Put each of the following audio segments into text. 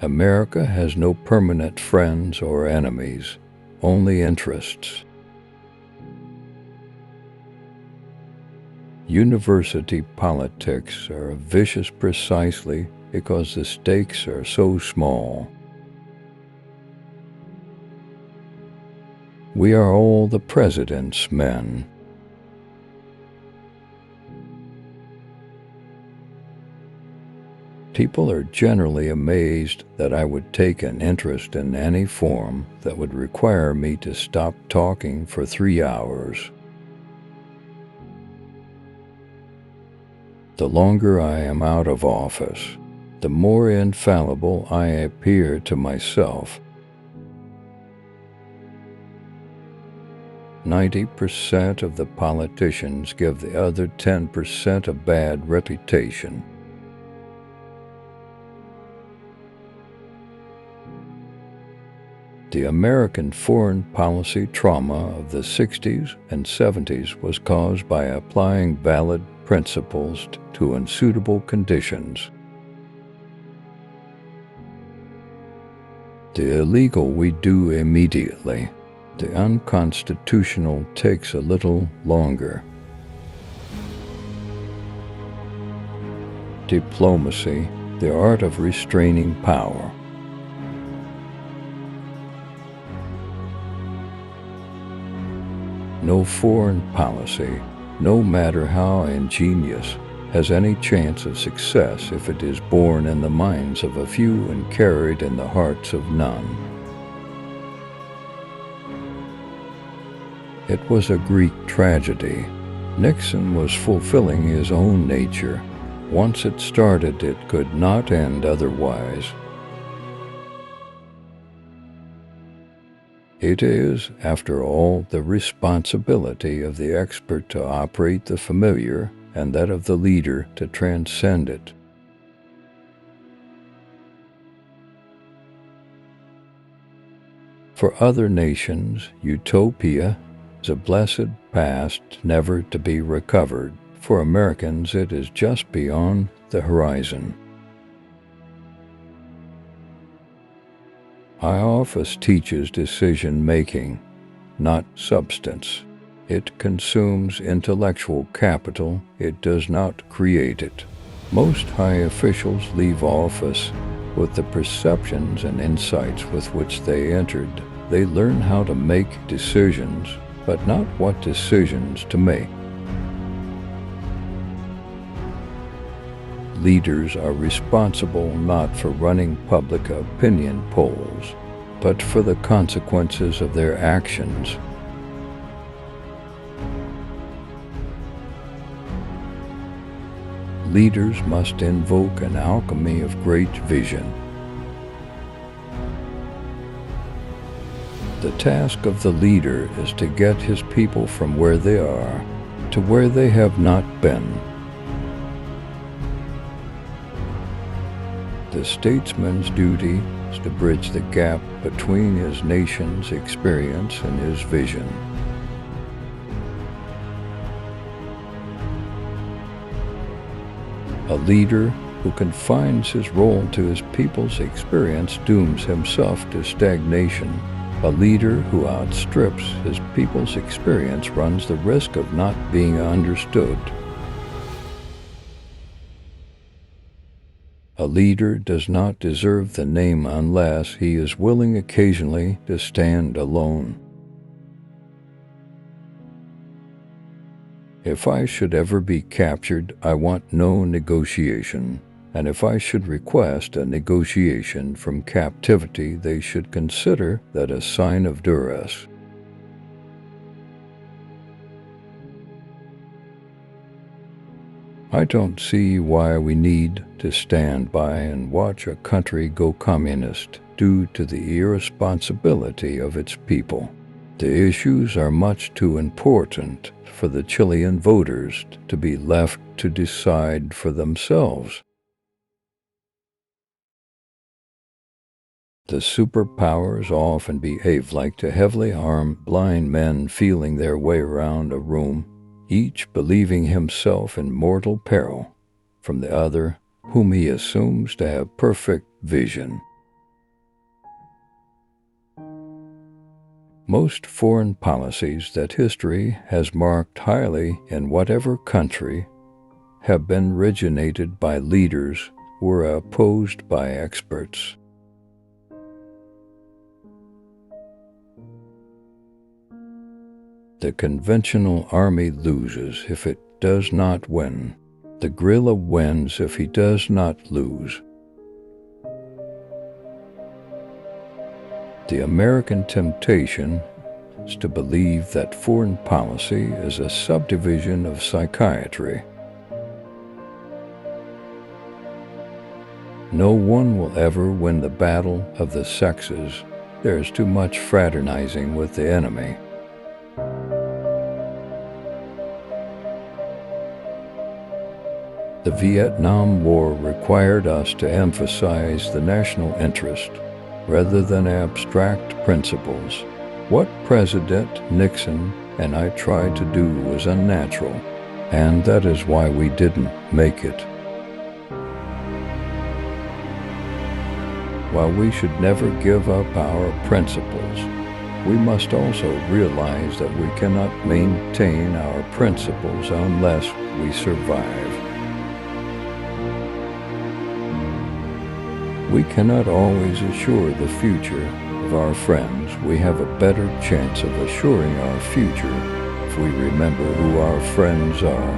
America has no permanent friends or enemies, only interests. University politics are vicious precisely because the stakes are so small. We are all the president's men. People are generally amazed that I would take an interest in any form that would require me to stop talking for 3 hours. The longer I am out of office, the more infallible I appear to myself. 90% of the politicians give the other 10% a bad reputation. The American foreign policy trauma of the 60s and 70s was caused by applying valid principles to unsuitable conditions. The illegal we do immediately. The unconstitutional takes a little longer. Diplomacy, the art of restraining power. No foreign policy, no matter how ingenious, has any chance of success if it is born in the minds of a few and carried in the hearts of none. It was a Greek tragedy. Nixon was fulfilling his own nature. Once it started, it could not end otherwise. It is, after all, the responsibility of the expert to operate the familiar and that of the leader to transcend it. For other nations, utopia is a blessed past never to be recovered. For Americans, it is just beyond the horizon. High office teaches decision-making, not substance. It consumes intellectual capital, it does not create it. Most high officials leave office with the perceptions and insights with which they entered. They learn how to make decisions, but not what decisions to make. Leaders are responsible not for running public opinion polls, but for the consequences of their actions. Leaders must invoke an alchemy of great vision. The task of the leader is to get his people from where they are to where they have not been. The statesman's duty is to bridge the gap between his nation's experience and his vision. A leader who confines his role to his people's experience dooms himself to stagnation. A leader who outstrips his people's experience runs the risk of not being understood. A leader does not deserve the name unless he is willing occasionally to stand alone. If I should ever be captured, I want no negotiation. And if I should request a negotiation from captivity, they should consider that a sign of duress. I don't see why we need to stand by and watch a country go communist due to the irresponsibility of its people. The issues are much too important for the Chilean voters to be left to decide for themselves. The superpowers often behave like two heavily armed blind men feeling their way around a room, each believing himself in mortal peril from the other, whom he assumes to have perfect vision. Most foreign policies that history has marked highly in whatever country have been originated by leaders who were opposed by experts. The conventional army loses if it does not win. The guerrilla wins if he does not lose. The American temptation is to believe that foreign policy is a subdivision of psychiatry. No one will ever win the battle of the sexes. There is too much fraternizing with the enemy. The Vietnam War required us to emphasize the national interest rather than abstract principles. What President Nixon and I tried to do was unnatural, and that is why we didn't make it. While we should never give up our principles, we must also realize that we cannot maintain our principles unless we survive. We cannot always assure the future of our friends. We have a better chance of assuring our future if we remember who our friends are.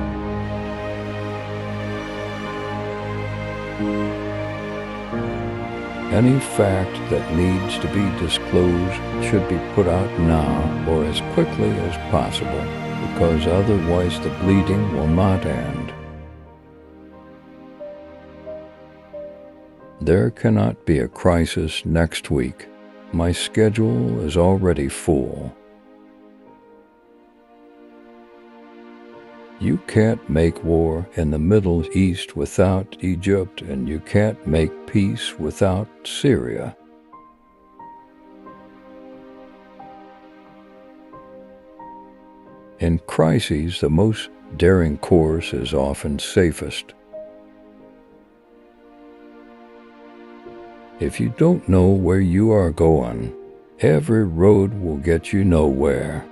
Any fact that needs to be disclosed should be put out now or as quickly as possible, because otherwise the bleeding will not end. There cannot be a crisis next week. My schedule is already full. You can't make war in the Middle East without Egypt, and you can't make peace without Syria. In crises, the most daring course is often safest. If you don't know where you are going, every road will get you nowhere.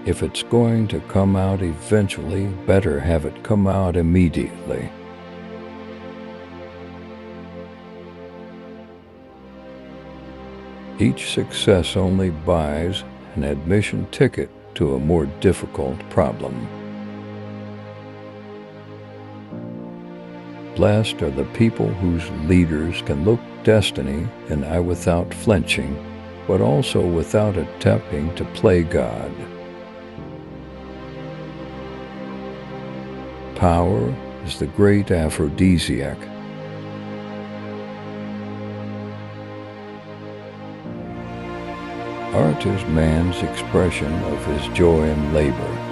If it's going to come out eventually, better have it come out immediately. Each success only buys an admission ticket to a more difficult problem. Blessed are the people whose leaders can look destiny in the eye without flinching, but also without attempting to play God. Power is the great aphrodisiac. Art is man's expression of his joy in labor.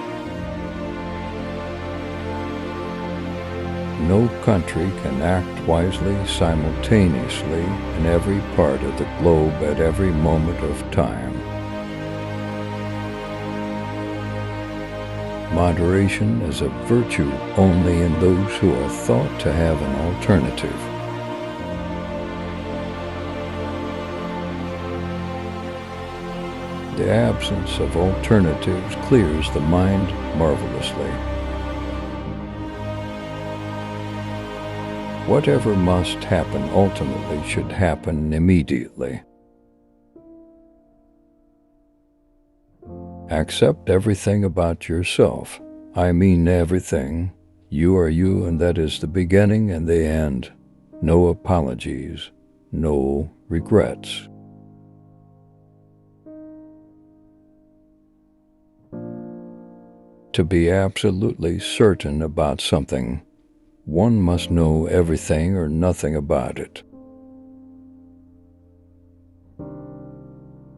No country can act wisely simultaneously in every part of the globe at every moment of time. Moderation is a virtue only in those who are thought to have an alternative. The absence of alternatives clears the mind marvelously. Whatever must happen ultimately should happen immediately. Accept everything about yourself. I mean everything. You are you, and that is the beginning and the end. No apologies, no regrets. To be absolutely certain about something, one must know everything or nothing about it.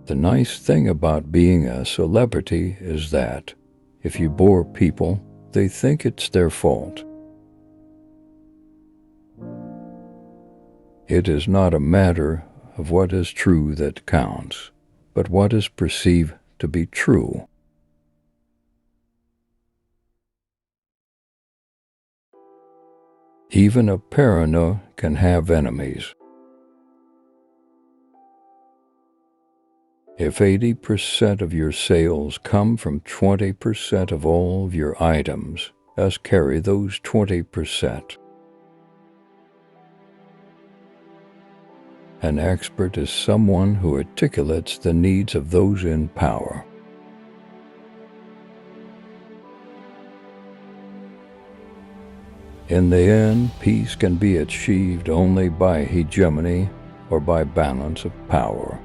The nice thing about being a celebrity is that if you bore people, they think it's their fault. It is not a matter of what is true that counts, but what is perceived to be true. Even a paranoia can have enemies. If 80% of your sales come from 20% of all of your items, thus carry those 20%. An expert is someone who articulates the needs of those in power. In the end, peace can be achieved only by hegemony or by balance of power.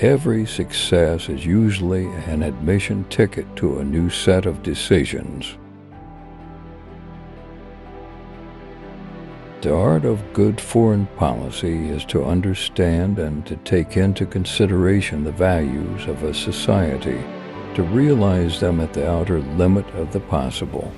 Every success is usually an admission ticket to a new set of decisions. The art of good foreign policy is to understand and to take into consideration the values of a society, to realize them at the outer limit of the possible.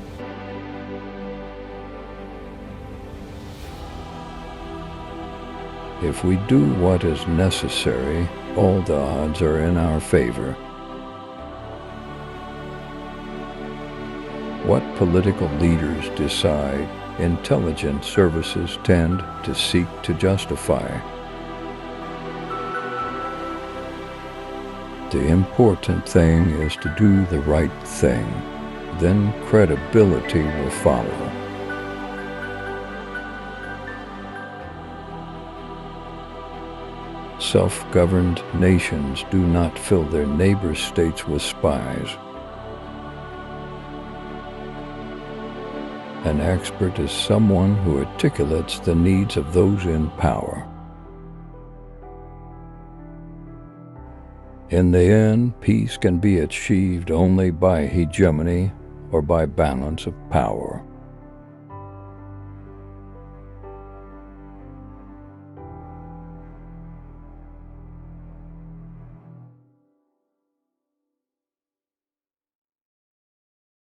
If we do what is necessary, all the odds are in our favor. What political leaders decide, intelligence services tend to seek to justify. The important thing is to do the right thing, then credibility will follow. Self-governed nations do not fill their neighbor states with spies. An expert is someone who articulates the needs of those in power. In the end, peace can be achieved only by hegemony or by balance of power.